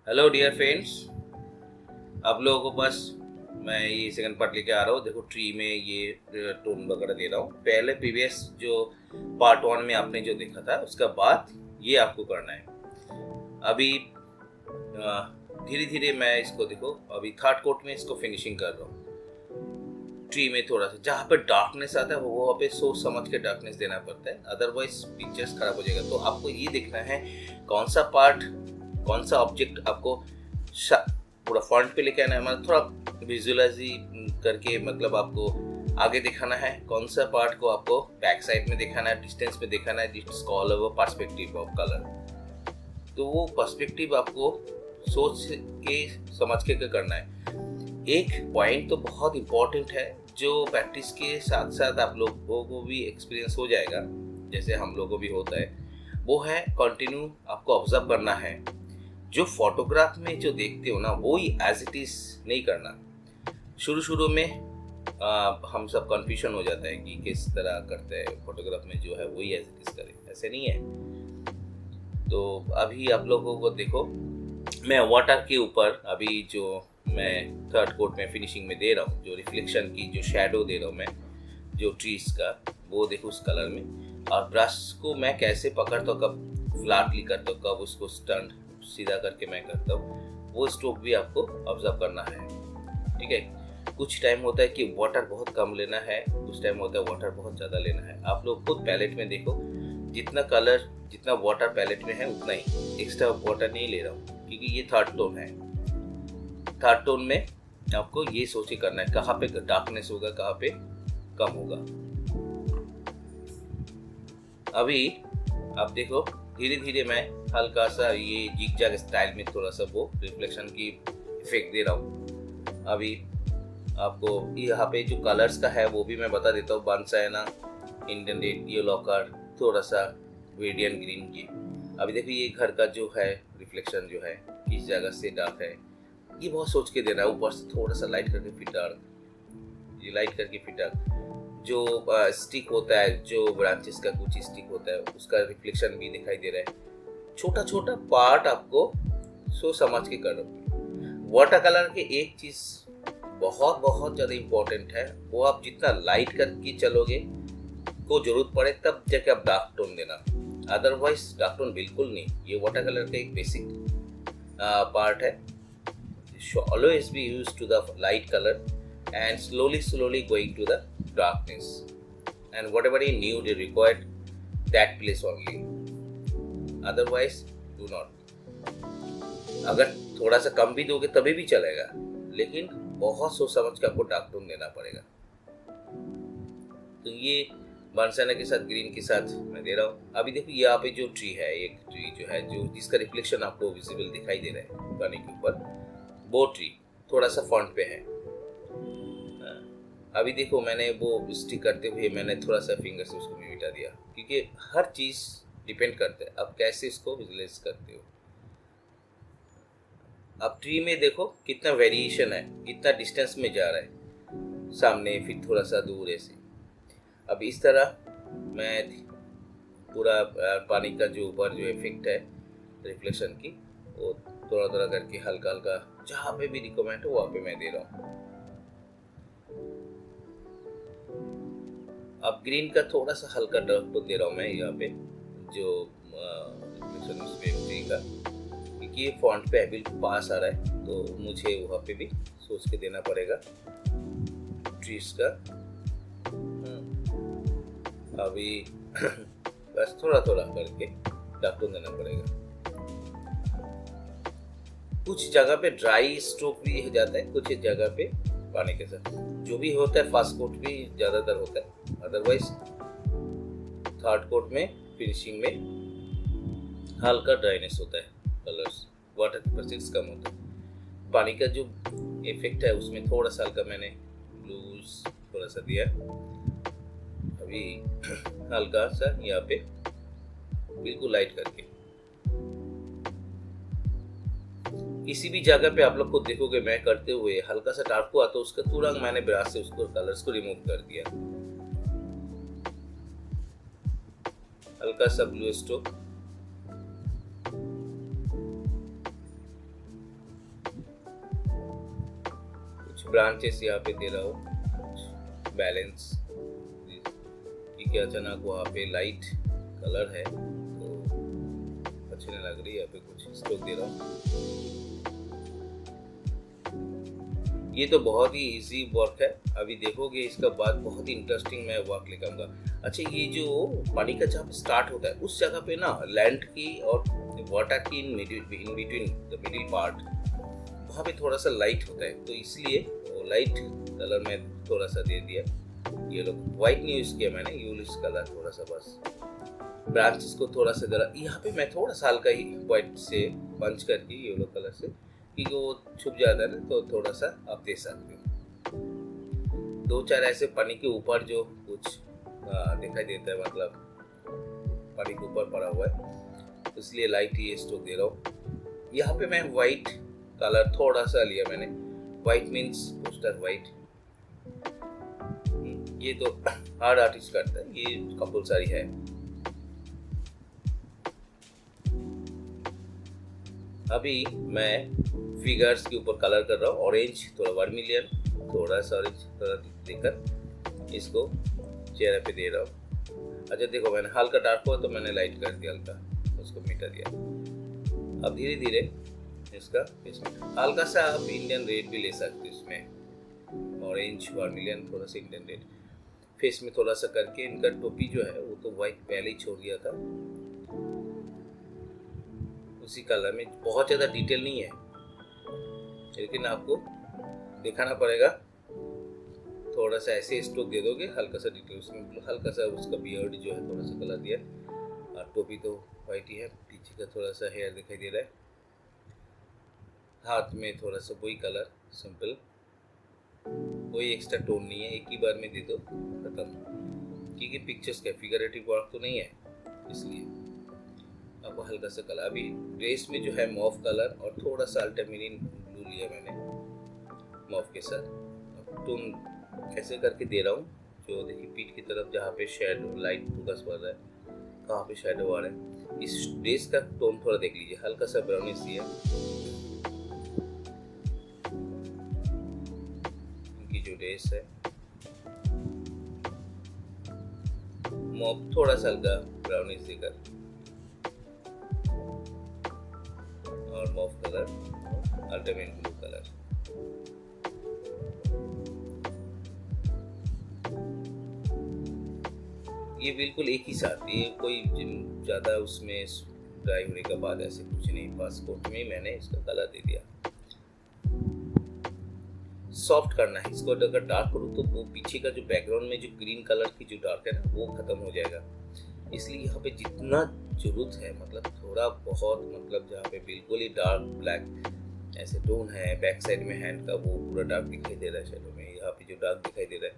Hello dear friends. आप लोगों को पास मैं ये सेकंड पार्ट लेके आ रहा हूँ। देखो ट्री में ये टोन वगैरह दे रहा हूँ। पहले प्रीवियस जो पार्ट वन में आपने जो देखा था उसका बाद ये आपको करना है। अभी धीरे धीरे मैं इसको देखो अभी थर्ड कोट में इसको फिनिशिंग कर रहा हूँ। ट्री में थोड़ा सा जहाँ पे डार्कनेस आता है वो वहाँ पे सोच समझ के डार्कनेस देना पड़ता है, अदरवाइज पिक्चर्स खराब हो जाएगा। तो आपको ये देखना है कौन सा पार्ट कौन सा ऑब्जेक्ट आपको पूरा फ्रंट पे लेके आना है, मतलब थोड़ा विजुअलाइज करके, मतलब आपको आगे दिखाना है। कौन सा पार्ट को आपको बैक साइड में दिखाना है, डिस्टेंस में दिखाना है। It's called perspective of colour. तो वो पर्सपेक्टिव आपको सोच के समझ के करना है। एक पॉइंट तो बहुत इम्पोर्टेंट है जो प्रैक्टिस के साथ साथ आप लोगों को भी एक्सपीरियंस हो जाएगा, जैसे हम लोगों को भी होता है। वो है कंटिन्यू आपको ऑब्जर्व करना है। जो फोटोग्राफ में जो देखते हो ना वो ही एज इट इज नहीं करना। शुरू में हम सब कंफ्यूजन हो जाता है कि किस तरह करते हैं फोटोग्राफ में, जो है वही एज इट इज करें, ऐसे नहीं है। तो अभी आप लोगों को देखो मैं वाटर के ऊपर अभी जो मैं थर्ड कोट में फिनिशिंग में दे रहा हूँ, जो रिफ्लेक्शन की जो शेडो दे रहा हूँ मैं, जो ट्रीज का वो देखो उस कलर में। और ब्रश को मैं कैसे पकड़ता हूँ, कब फ्लैटली करता हूँ, कब उसको स्टंट सीधा करके मैं करता हूँ, वो स्ट्रोक भी आपको ऑब्जर्व करना है। ठीक है। कुछ टाइम होता है कि वाटर बहुत कम लेना है, कुछ टाइम होता है वाटर बहुत ज़्यादा लेना है। आप लोग खुद पैलेट में देखो, जितना कलर जितना वाटर पैलेट में है उतना ही, एक्स्ट्रा वाटर नहीं ले रहा हूँ क्योंकि ये थर्ड टोन है। थर्ड टोन में आपको ये सोच के करना है कहाँ पे डार्कनेस होगा, कहाँ पे कम होगा। अभी आप देखो धीरे धीरे मैं हल्का सा ये जिग जैग स्टाइल में थोड़ा सा वो रिफ्लेक्शन की इफेक्ट दे रहा हूँ। अभी आपको यहाँ पे जो कलर्स का है वो भी मैं बता देता हूँ। बंसायना, इंडियन रेड, येलो कार्ड, थोड़ा सा रेडियन ग्रीन की। अभी देखो ये घर का जो है रिफ्लेक्शन जो है किस जगह से डार्क है, ये बहुत सोच के देना है। ऊपर से थोड़ा सा लाइट करके फिर डार्क, ये लाइट करके फिर डार्क। जो स्टिक होता है, जो ब्रांचेस का कुछ स्टिक होता है उसका रिफ्लेक्शन भी दिखाई दे रहा है। छोटा छोटा पार्ट आपको सोच समझ के कर रहे। वाटर कलर के एक चीज बहुत बहुत ज़्यादा इम्पोर्टेंट है, वो आप जितना लाइट करके चलोगे को जरूरत पड़े तब जाके आप डार्क टोन देना, अदरवाइज डार्क टोन बिल्कुल नहीं। ये वाटर कलर का एक बेसिक पार्ट है। Always be use to the light colour and slowly going to the darkness, and whatever you need you required that place only, otherwise do not। अगर थोड़ा सा कम भी दोगे तभी भी चलेगा, लेकिन बहुत सोच समझ के आपको डार्क टोन देना पड़ेगा। तो ये बंसाना के साथ ग्रीन के साथ मैं दे रहा हूँ। अभी देखो यहाँ पे जो ट्री है, एक ट्री जो है जो जिसका रिफ्लेक्शन आपको विजिबल दिखाई दे रहा है पानी के ऊपर, वो ट्री थोड़ा सा फ्रंट पे है। अभी देखो मैंने वो स्टिक करते हुए मैंने थोड़ा सा फिंगर से उसको भी मिटा दिया, क्योंकि हर चीज़ डिपेंड करता है आप कैसे इसको विजुअलाइज करते हो। अब ट्री में देखो कितना वेरिएशन है, कितना डिस्टेंस में जा रहा है, सामने फिर थोड़ा सा दूर ऐसे। अब इस तरह मैं पूरा पानी का जो ऊपर जो इफेक्ट है रिफ्लेक्शन की, वो थोड़ा थोड़ा करके हल्का हल्का जहाँ पे भी रिकमेंड हो वहाँ पे मैं दे रहा हूँ। अब ग्रीन का थोड़ा सा हल्का डार्क टोन दे रहा हूँ मैं यहाँ पे, जो रिफ्लेक्शन उसमें ट्री का, क्योंकि ये फॉन्ट पे बिल्कुल पास आ रहा है तो मुझे वहाँ पे भी सोच के देना पड़ेगा ट्रीज का। अभी बस थोड़ा थोड़ा करके डार्क टोन देना पड़ेगा। कुछ जगह पे ड्राई स्ट्रोक भी हो जाता है, कुछ जगह पे पानी के साथ जो भी होता है फास्ट कोट भी ज़्यादातर होता है, अदरवाइज थर्ड कोट में फिनिशिंग में हल्का ड्राइनेस होता है, कलर्स वाटर की परसेंटेज कम होता है। पानी का जो इफेक्ट है उसमें थोड़ा सा हल्का मैंने ब्लूज थोड़ा सा दिया। अभी हल्का सा यहाँ पे बिल्कुल लाइट करके, किसी भी जगह पे आप लोग को देखोगे मैं करते हुए हल्का सा डार्क हुआ तो उसका तुरंत मैंने ब्रश से उसको कलर्स को रिमूव कर दिया। हल्का सा ब्लू स्ट्रोक, ब्रांचेस यहाँ पे दे रहा हूँ बैलेंस, क्योंकि अचानक वहाँ पे लाइट कलर है तो अच्छी नहीं लग रही। यहाँ पे कुछ स्ट्रोक दे रहा हूँ। ये तो बहुत ही इजी वर्क है, अभी देखोगे इसका बाद बहुत ही इंटरेस्टिंग मैं वर्क लेकर आऊंगा। अच्छा, ये जो पानी का जहाँ पे स्टार्ट होता है उस जगह पे ना लैंड की और वाटर की in between the middle part वहाँ पे थोड़ा सा लाइट होता है, तो इसलिए वो लाइट कलर में थोड़ा सा दे दिया। ये लोग व्हाइट नहीं यूज किया मैंने, यूज कलर थोड़ा सा बस। ब्रांचेस को थोड़ा सा जरा यहाँ पे मैं थोड़ा सा हल्का ही व्हाइट से पंच करके येलो कलर से, क्योंकि वो छुप जाता है ना, तो थोड़ा सा आप दे सकते हो। 2-4 ऐसे पानी के ऊपर जो कुछ दिखाई देता है, मतलब पानी के ऊपर पड़ा हुआ है, इसलिए लाइट ये स्ट्रोक दे रहा हूँ। यहाँ पे मैं व्हाइट कलर थोड़ा सा लिया मैंने, व्हाइट मीन्स पोस्टर व्हाइट। ये तो हर आर्टिस्ट करता है, ये कंपल्सरी है। अभी मैं फिगर्स के ऊपर कलर कर रहा हूँ, ऑरेंज थोड़ा वर्मिलियन, थोड़ा सा ऑरेंज थोड़ा देकर इसको चेहरे पे दे रहा हूँ। अच्छा देखो, मैंने हल्का डार्क हुआ तो मैंने लाइट कर दिया, हल्का उसको मिटा दिया। अब धीरे धीरे इसका इसमें हल्का सा आप इंडियन रेड भी ले सकते हो, इसमें ऑरेंज वर्मिलियन थोड़ा सा इंडियन रेड फेस में थोड़ा सा करके। इनका टोपी जो है वो तो व्हाइट पहले ही छोड़ दिया था, उसी कलर में। बहुत ज़्यादा डिटेल नहीं है, लेकिन आपको दिखाना पड़ेगा। थोड़ा सा ऐसे स्ट्रोक दे दोगे, हल्का सा डिटेल उसमें, हल्का सा उसका बियर्ड जो है थोड़ा सा कलर दिया, और टोपी तो वाइट ही है। पीछे का थोड़ा सा हेयर दिखाई दे रहा है, हाथ में थोड़ा सा वही कलर सिंपल, कोई एक्स्ट्रा टोन नहीं है, एक ही बार में दे दो खत्म। क्योंकि पिक्चर्स का फिगरेटिव वर्क तो नहीं है, इसलिए आपको हल्का सा कलर। अभी ड्रेस में जो है मॉफ कलर और थोड़ा सा अल्टरमेरिन ब्लू लिया मैंने मॉफ के साथ। अब टोन कैसे करके दे रहा हूँ, जो देखिए पीठ की तरफ जहाँ पे शेडो लाइट फोकस पड़ रहा है, कहाँ पे शेडो आ रहा है, इस ड्रेस का टोन थोड़ा देख लीजिए, हल्का सा ब्राउनिश दिया। इनकी जो ड्रेस है मॉफ थोड़ा सा हल्का ब्राउनिश देकर, और मॉफ कलर अल्टरमेरिन ब्लू कलर। ये बिल्कुल एक ही साथ, ये कोई ज़्यादा उसमें ड्राई होने के बाद ऐसे कुछ नहीं, पासपोर्ट में मैंने इसका कलर दे दिया। सॉफ्ट करना है इसको, अगर डार्क करूँ तो वो पीछे का जो बैकग्राउंड में जो ग्रीन कलर की जो डार्क है ना, वो खत्म हो जाएगा। इसलिए यहाँ पे जितना जरूरत है, मतलब थोड़ा बहुत, मतलब जहाँ पे बिल्कुल ही डार्क ब्लैक ऐसे टोन है, बैक साइड में हैंड का वो पूरा डार्क दिखाई दे रहा है शैडो में, यहाँ पे जो डार्क दिखाई दे रहा है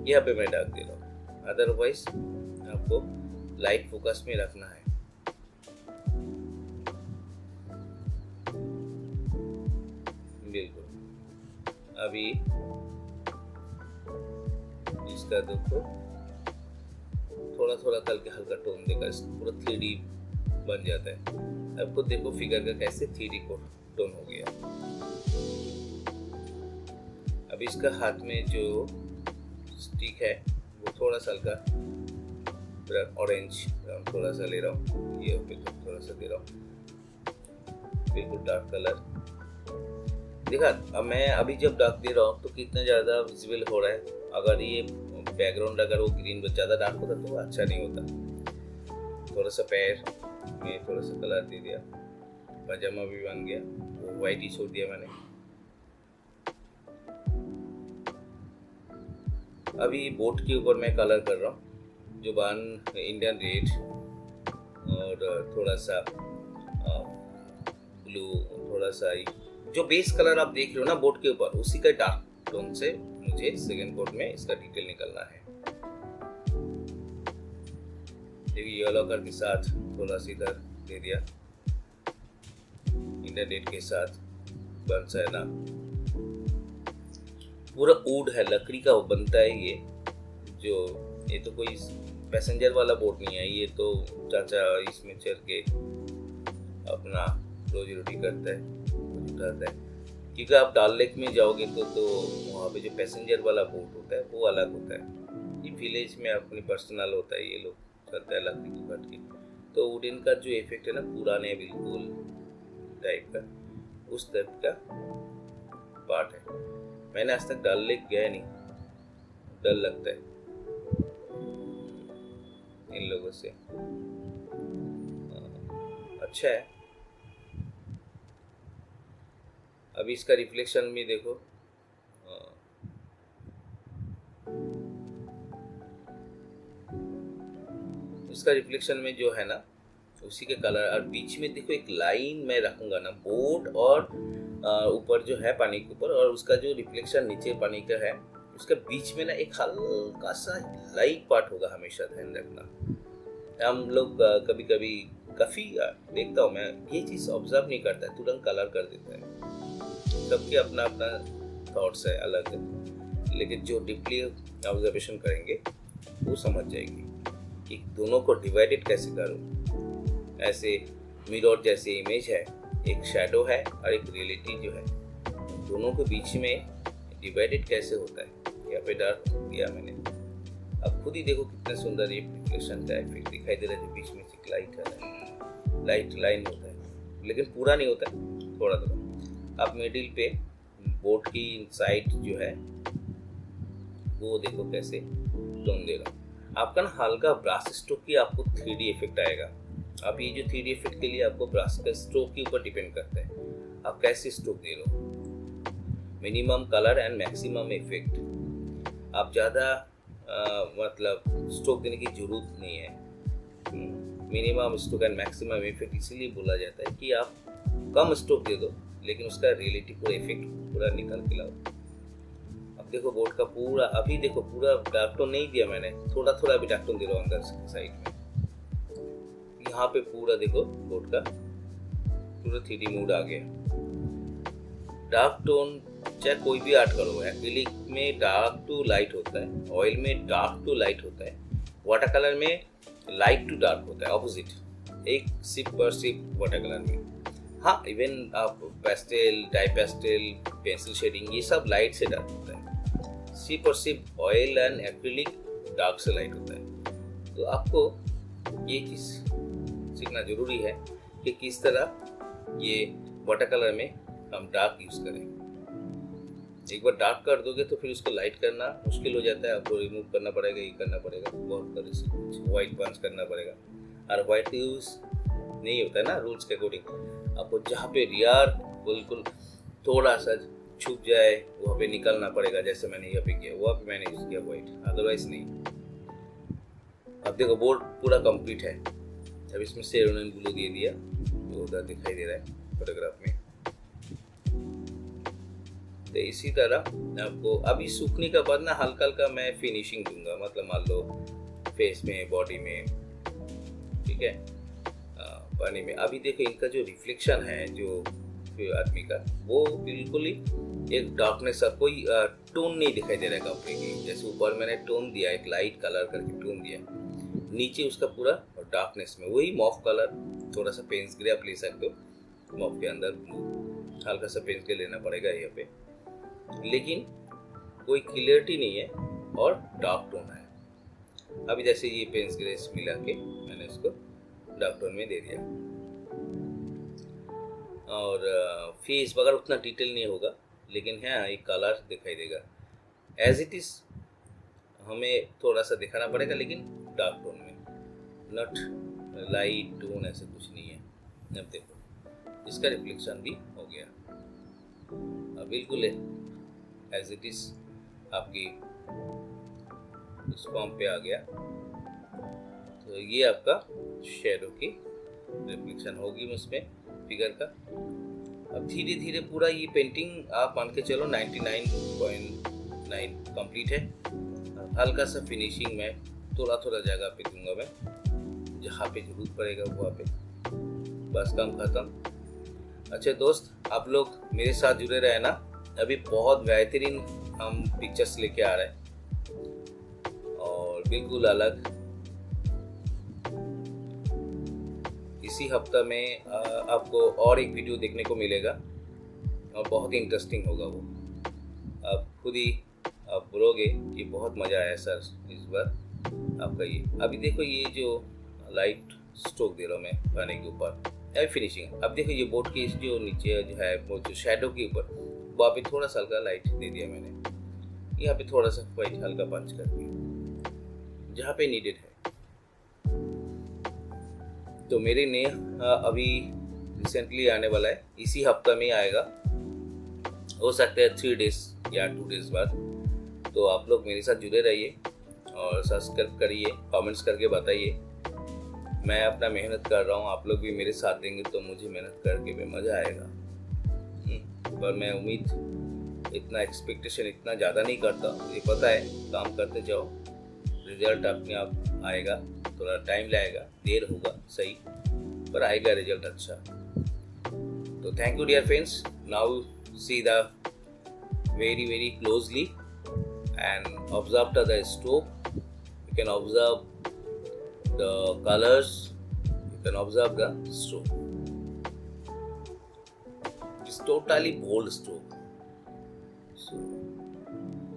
यहाँ पे मैं डार्क दे रहा हूँ। अदरवाइज आपको लाइट फोकस में रखना है। बिल्कुल। अभी इसका देखो थोड़ा थोड़ा करके हल्का टोन देकर पूरा 3D बन जाता है। आपको देखो फिगर का कैसे 3D को टोन हो गया। अब इसका हाथ में जो स्टिक है वो थोड़ा सा हल्का ऑरेंज थोड़ा सा ले रहा हूँ, ये थोड़ा सा दे रहा हूँ, बिल्कुल डार्क कलर देखा। अब मैं अभी जब डार्क दे रहा हूँ तो कितना ज़्यादा विजिबल हो रहा है। अगर ये बैकग्राउंड अगर वो ग्रीन ज़्यादा डार्क होता तो अच्छा नहीं होता। थोड़ा सा पैर में थोड़ा सा कलर दे दिया, पजामा भी बन गया, वो वाइट ही छोड़ दिया मैंने। अभी बोट के ऊपर मैं कलर कर रहा हूँ, जो बान इंडियन रेड और थोड़ा सा ब्लू, थोड़ा सा जो बेस कलर आप देख रहे हो ना बोट के ऊपर, उसी का डार्क टोन से मुझे सेकंड कोट में इसका डिटेल निकलना है। देखिए येलो कलर के साथ थोड़ा सा इधर दे दिया, इंडियन रेड के साथ बंस है ना, पूरा वुड है, लकड़ी का बनता है ये। जो ये तो कोई पैसेंजर वाला बोट नहीं है, ये तो चाचा इसमें चढ़ के अपना रोजी रोटी करता है, उठाता है। क्योंकि आप डल लेक में जाओगे तो वहाँ पे जो पैसेंजर वाला बोट होता है वो अलग होता है। ये विलेज में अपनी पर्सनल होता है, ये लोग चलता है लकड़ी की काट के। तो वुडन का जो इफेक्ट है ना, पुराने बिल्कुल टाइप का, उस टाइप का पार्ट है। मैंने आज तक डल लेक गया नहीं, डर लगता है इन लोगों से। अच्छा है। अभी इसका रिफ्लेक्शन भी देखो, इसका रिफ्लेक्शन में जो है ना उसी के कलर, और बीच में देखो एक लाइन मैं रखूंगा ना, बोट और ऊपर जो है पानी के ऊपर, और उसका जो रिफ्लेक्शन नीचे पानी का है उसका बीच में ना एक हल्का सा लाइट पार्ट होगा, हमेशा ध्यान रखना। हम लोग कभी कभी काफ़ी देखता हूँ मैं, ये चीज़ ऑब्जर्व नहीं करता है, तुरंत कलर कर देता है। सबके अपना अपना थॉट्स है, अलग है, लेकिन जो डीपली ऑब्जर्वेशन करेंगे वो समझ जाएंगे कि दोनों को डिवाइडेड कैसे करूँ। ऐसे मिरर जैसे इमेज है, एक शैडो है और एक रियलिटी जो है, दोनों के बीच में डिवाइडेड कैसे होता है। यहाँ पे डार्क दिया मैंने, अब खुद ही देखो कितना सुंदर ये रिफ्लेक्शन का इफेक्ट दिखाई दे रहा है। बीच में से लाइट है, लाइट लाइन होता है, लेकिन पूरा नहीं होता है, थोड़ा थोड़ा। अब मिडिल पे बोट की साइड जो है वो देखो कैसे टोन दे रहा हूँ। आपका ना हल्का ब्रश स्ट्रोक की आपको 3D इफेक्ट आएगा। अब ये जो 3D इफेक्ट के लिए आपको ब्रश का स्ट्रोक के ऊपर डिपेंड करता है, आप कैसे स्ट्रोक दे रहे हो। Minimum colour and maximum effect. आप ज़्यादा मतलब स्ट्रोक देने की जरूरत नहीं है। Minimum stroke and maximum effect इसीलिए बोला जाता है कि आप कम स्ट्रोक दे दो लेकिन उसका रियलिटी पूरा इफेक्ट पूरा निकल के लाओ। अब देखो बोट का पूरा, अभी देखो पूरा डार्क टोन नहीं दिया मैंने, थोड़ा थोड़ा अभी डार्क टोन दे रहा हूँ अंदर साइड में। यहाँ पे पूरा देखो बोट का पूरा 3D मूड आ गया। डार्क टोन चाहे कोई भी आर्ट करो, एक्रिलिक में डार्क टू लाइट होता है, ऑयल में डार्क टू लाइट होता है, वाटर कलर में लाइट टू डार्क होता है, ऑपोजिट, एक सिप पर सिप वाटर कलर में। हाँ, इवन आप pastel, dye pastel, pencil shading, ये सब लाइट से डार्क होता है। सिप और सिप ऑयल एंड एक्रिलिक डार्क से लाइट होता है। तो आपको ये चीज़ सीखना जरूरी है कि किस तरह ये वाटर कलर में हम डार्क यूज़ करें। एक बार डार्क कर दोगे तो फिर उसको लाइट करना मुश्किल हो जाता है, आपको रिमूव करना पड़ेगा, ये करना पड़ेगा, बहुत तरह से कुछ वाइट पंच करना पड़ेगा। और वाइट यूज़ नहीं होता है ना रूल्स के अकॉर्डिंग। आपको जहाँ पे रियार बिल्कुल थोड़ा सा छुप जाए वहाँ पे निकलना पड़ेगा, जैसे मैंने यहाँ पे किया, वहाँ पे मैंने यूज़ किया वाइट, अदरवाइज नहीं। अब देखो बोर्ड पूरा कंप्लीट है। अब इसमें सेरोनियन ग्लू दे दिया जो उधर दिखाई दे रहा है फोटोग्राफ में। तो इसी तरह आपको अभी सूखने के बाद ना हल्का हल्का मैं फिनिशिंग दूंगा, मतलब मान लो फेस में, बॉडी में, ठीक है, पानी में। अभी देखो इनका जो रिफ्लेक्शन है जो आदमी का, वो बिल्कुल ही एक डार्कनेस, कोई टोन नहीं दिखाई दे रहा है कपड़े की। जैसे ऊपर मैंने टोन दिया, एक लाइट कलर करके टोन दिया, नीचे उसका पूरा डार्कनेस में वही मॉफ कलर, थोड़ा सा पेंस ग्रे आप ले सकते हो, मॉफ के अंदर ब्लू, हल्का सा पेंस ग्रे लेना पड़ेगा यहाँ पे, लेकिन कोई क्लियरिटी नहीं है और डार्क टोन है। अभी जैसे ये पेंस ग्रेस मिला के मैंने इसको डार्क टोन में दे दिया। और फेस वगैरह उतना डिटेल नहीं होगा, लेकिन हाँ एक कलर दिखाई देगा। एज इट इज हमें थोड़ा सा दिखाना पड़ेगा, लेकिन डार्क टोन में, नॉट लाइट टोन, ऐसे कुछ नहीं है। अब देखो इसका रिफ्लेक्शन भी हो गया, अब बिल्कुल एज इट इज आपकी इस फॉर्म पे आ गया। तो ये आपका शेडो की रिफ्लेक्शन होगी उसमें फिगर का। अब धीरे धीरे पूरा ये पेंटिंग आप मान के चलो 99.9 कंप्लीट है। हल्का सा फिनिशिंग में थोड़ा थोड़ा जगह पे दूंगा मैं, जहाँ पे जरूरत पड़ेगा वहाँ पे, बस काम खत्म। अच्छा दोस्त, आप लोग मेरे साथ जुड़े रहे ना, अभी बहुत बेहतरीन हम पिक्चर्स लेके आ रहे हैं और बिल्कुल अलग। इसी हफ्ता में आपको और एक वीडियो देखने को मिलेगा। और बहुत ही इंटरेस्टिंग होगा वो। आप खुद ही आप बोलोगे ये बहुत मज़ा आया सर इस बार आपका। ये अभी देखो ये जो लाइट स्ट्रोक दे रहा हूँ मैं पानी के ऊपर, अभी फिनिशिंग। अब देखो ये बोट की जो नीचे जो है वो जो शैडो के ऊपर वहाँ पे थोड़ा सा हल्का लाइट दे दिया मैंने, यहाँ पे थोड़ा सा वाइट हल्का पंच करके जहाँ पे नीडेड है। तो मेरे ने अभी रिसेंटली आने वाला है, इसी हफ्ता में आएगा, हो सकता है 3 डेज या 2 डेज बाद। तो आप लोग मेरे साथ जुड़े रहिए और सब्सक्राइब करिए, कमेंट्स करके बताइए। मैं अपना मेहनत कर रहा हूँ, आप लोग भी मेरे साथ देंगे तो मुझे मेहनत करके भी मज़ा आएगा। पर मैं उम्मीद इतना एक्सपेक्टेशन इतना ज़्यादा नहीं करता, ये पता है काम करते जाओ रिजल्ट अपने आप आएगा, थोड़ा टाइम लगेगा, देर होगा सही, पर आएगा रिजल्ट अच्छा। तो thank you dear friends. Now see the very closely and observe the stroke. You can observe the colors, you can observe the stroke. It's totally bold stroke, so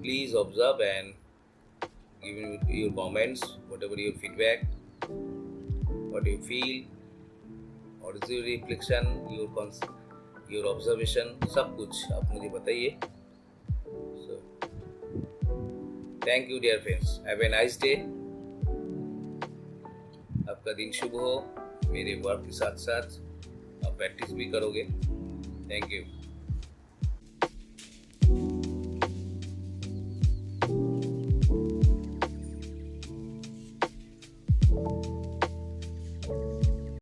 please observe and give me your comments, whatever your feedback, what you feel, what is your reflection, your observation, सब कुछ आप मुझे बताइए। Thank you dear friends, have a nice day. आपका दिन शुभ हो, मेरे work के साथ साथ आप प्रैक्टिस भी करोगे। Thank you.